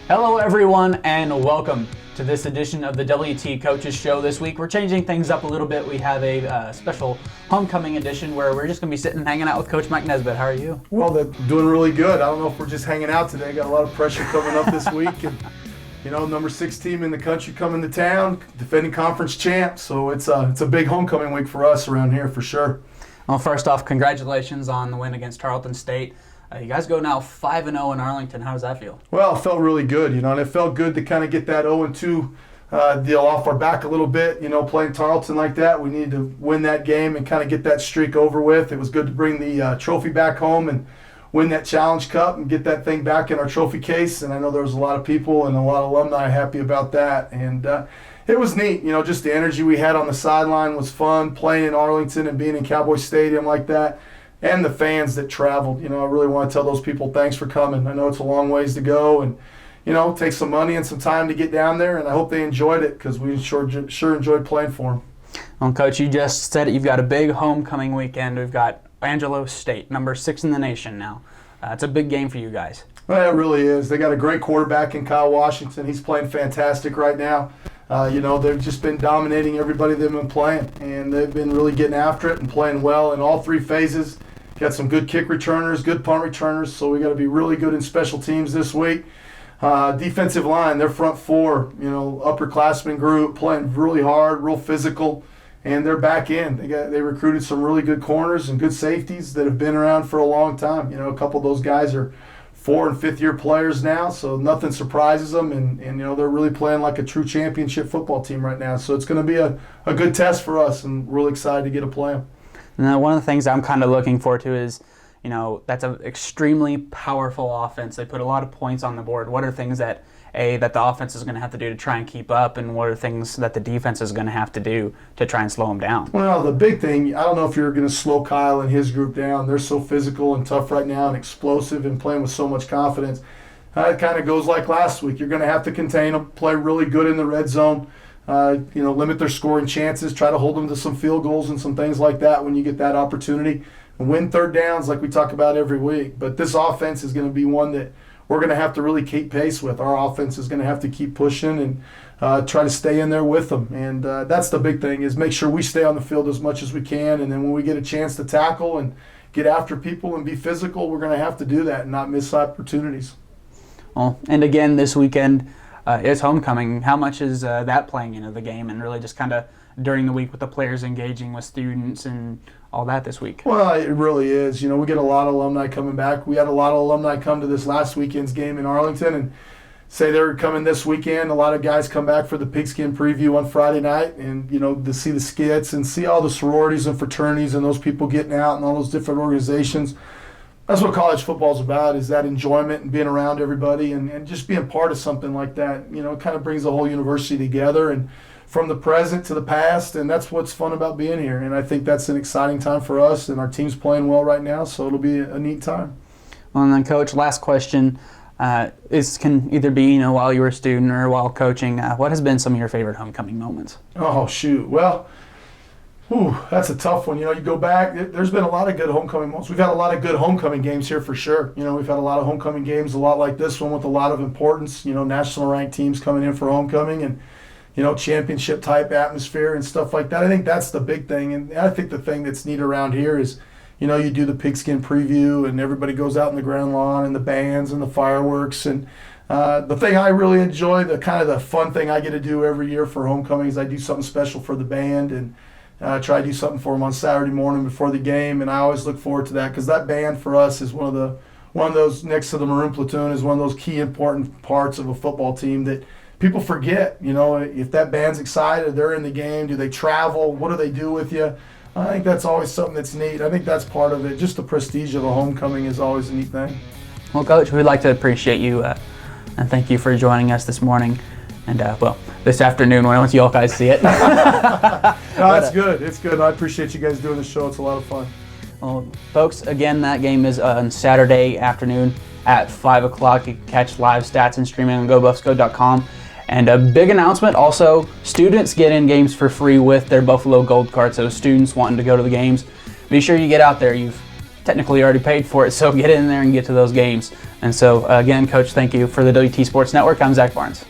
Hello everyone and welcome to this edition of the WT Coaches Show. This week we're changing things up a little bit. We have a special homecoming edition where we're just going to be sitting and hanging out with Coach Mike Nesbitt. How are you? Well, they're doing really good. I don't know if we're just hanging out today. Got a lot of pressure coming up this week. And, you know, number 6 team in the country coming to town, defending conference champs. So it's a big homecoming week for us around here for sure. Well, first off, congratulations on the win against Tarleton State. You guys go now 5-0 in Arlington. How does that feel? Well, it felt really good, you know, and it felt good to kind of get that 0-2 deal off our back a little bit. You know, playing Tarleton like that, we needed to win that game and kind of get that streak over with. It was good to bring the trophy back home and win that Challenge Cup and get that thing back in our trophy case. And I know there was a lot of people and a lot of alumni happy about that. And it was neat, you know, just the energy we had on the sideline was fun, playing in Arlington and being in Cowboy Stadium like that. And the fans that traveled, you know, I really want to tell those people thanks for coming. I know it's a long ways to go, and you know, it takes some money and some time to get down there. And I hope they enjoyed it because we sure enjoyed playing for them. Well, Coach, you just said it. You've got a big homecoming weekend. We've got Angelo State, number 6 in the nation now. It's a big game for you guys. Well, it really is. They got a great quarterback in Kyle Washington. He's playing fantastic right now. You know, they've just been dominating everybody they've been playing, and they've been really getting after it and playing well in all 3 phases. Got some good kick returners, good punt returners, so we got to be really good in special teams this week. Defensive line, their front 4, you know, upperclassmen group, playing really hard, real physical, and they're back in. They recruited some really good corners and good safeties that have been around for a long time. You know, a couple of those guys are 4- and 5th-year players now, so nothing surprises them, and you know, they're really playing like a true championship football team right now. So it's going to be a good test for us, and we're really excited to get to play them. And one of the things I'm kind of looking forward to is, you know, that's an extremely powerful offense. They put a lot of points on the board. What are things that the offense is going to have to do to try and keep up, and what are things that the defense is going to have to do to try and slow them down? Well, the big thing, I don't know if you're going to slow Kyle and his group down. They're so physical and tough right now and explosive and playing with so much confidence. It kind of goes like last week. You're going to have to contain them, play really good in the red zone. You know, limit their scoring chances, try to hold them to some field goals and some things like that when you get that opportunity. And win third downs like we talk about every week. But this offense is going to be one that we're going to have to really keep pace with. Our offense is going to have to keep pushing and try to stay in there with them. And that's the big thing, is make sure we stay on the field as much as we can. And then when we get a chance to tackle and get after people and be physical, we're going to have to do that and not miss opportunities. Well, and again, this weekend, it's homecoming. How much is that playing into the game, and really just kind of during the week with the players engaging with students and all that this week? Well, it really is. You know, we get a lot of alumni coming back. We had a lot of alumni come to this last weekend's game in Arlington and say they're coming this weekend. A lot of guys come back for the pigskin preview on Friday night and, you know, to see the skits and see all the sororities and fraternities and those people getting out and all those different organizations. That's what college football is about, is that enjoyment and being around everybody and just being part of something like that. You know, it kind of brings the whole university together and from the present to the past, and that's what's fun about being here. And I think that's an exciting time for us, and our team's playing well right now, so it'll be a neat time. Well, and then, Coach, last question. Can either be, you know, while you were a student or while coaching. What has been some of your favorite homecoming moments? Oh, shoot. Well, that's a tough one. You know, you go back, there's been a lot of good homecoming moments. We've had a lot of good homecoming games here for sure. You know, we've had a lot of homecoming games, a lot like this one with a lot of importance, you know, national ranked teams coming in for homecoming and, you know, championship type atmosphere and stuff like that. I think that's the big thing. And I think the thing that's neat around here is, you know, you do the pigskin preview and everybody goes out in the ground lawn and the bands and the fireworks. And the thing I really enjoy, the kind of the fun thing I get to do every year for homecoming is I do something special for the band and try to do something for them on Saturday morning before the game. And I always look forward to that because that band for us is one of those, next to the Maroon Platoon, is one of those key important parts of a football team that people forget. You know, if that band's excited, they're in the game, do they travel, what do they do with you? I think that's always something that's neat. I think that's part of it. Just the prestige of a homecoming is always a neat thing. Well, Coach, we'd like to appreciate you and thank you for joining us this morning. And, well, this afternoon, once you all guys see it. No, that's good. It's good. I appreciate you guys doing the show. It's a lot of fun. Well, folks, again, that game is on Saturday afternoon at 5 o'clock. You can catch live stats and streaming on GoBuffsGo.com. And a big announcement also, students get in games for free with their Buffalo Gold Card. So students wanting to go to the games, be sure you get out there. You've technically already paid for it, so get in there and get to those games. And so, again, Coach, thank you. For the WT Sports Network, I'm Zach Barnes.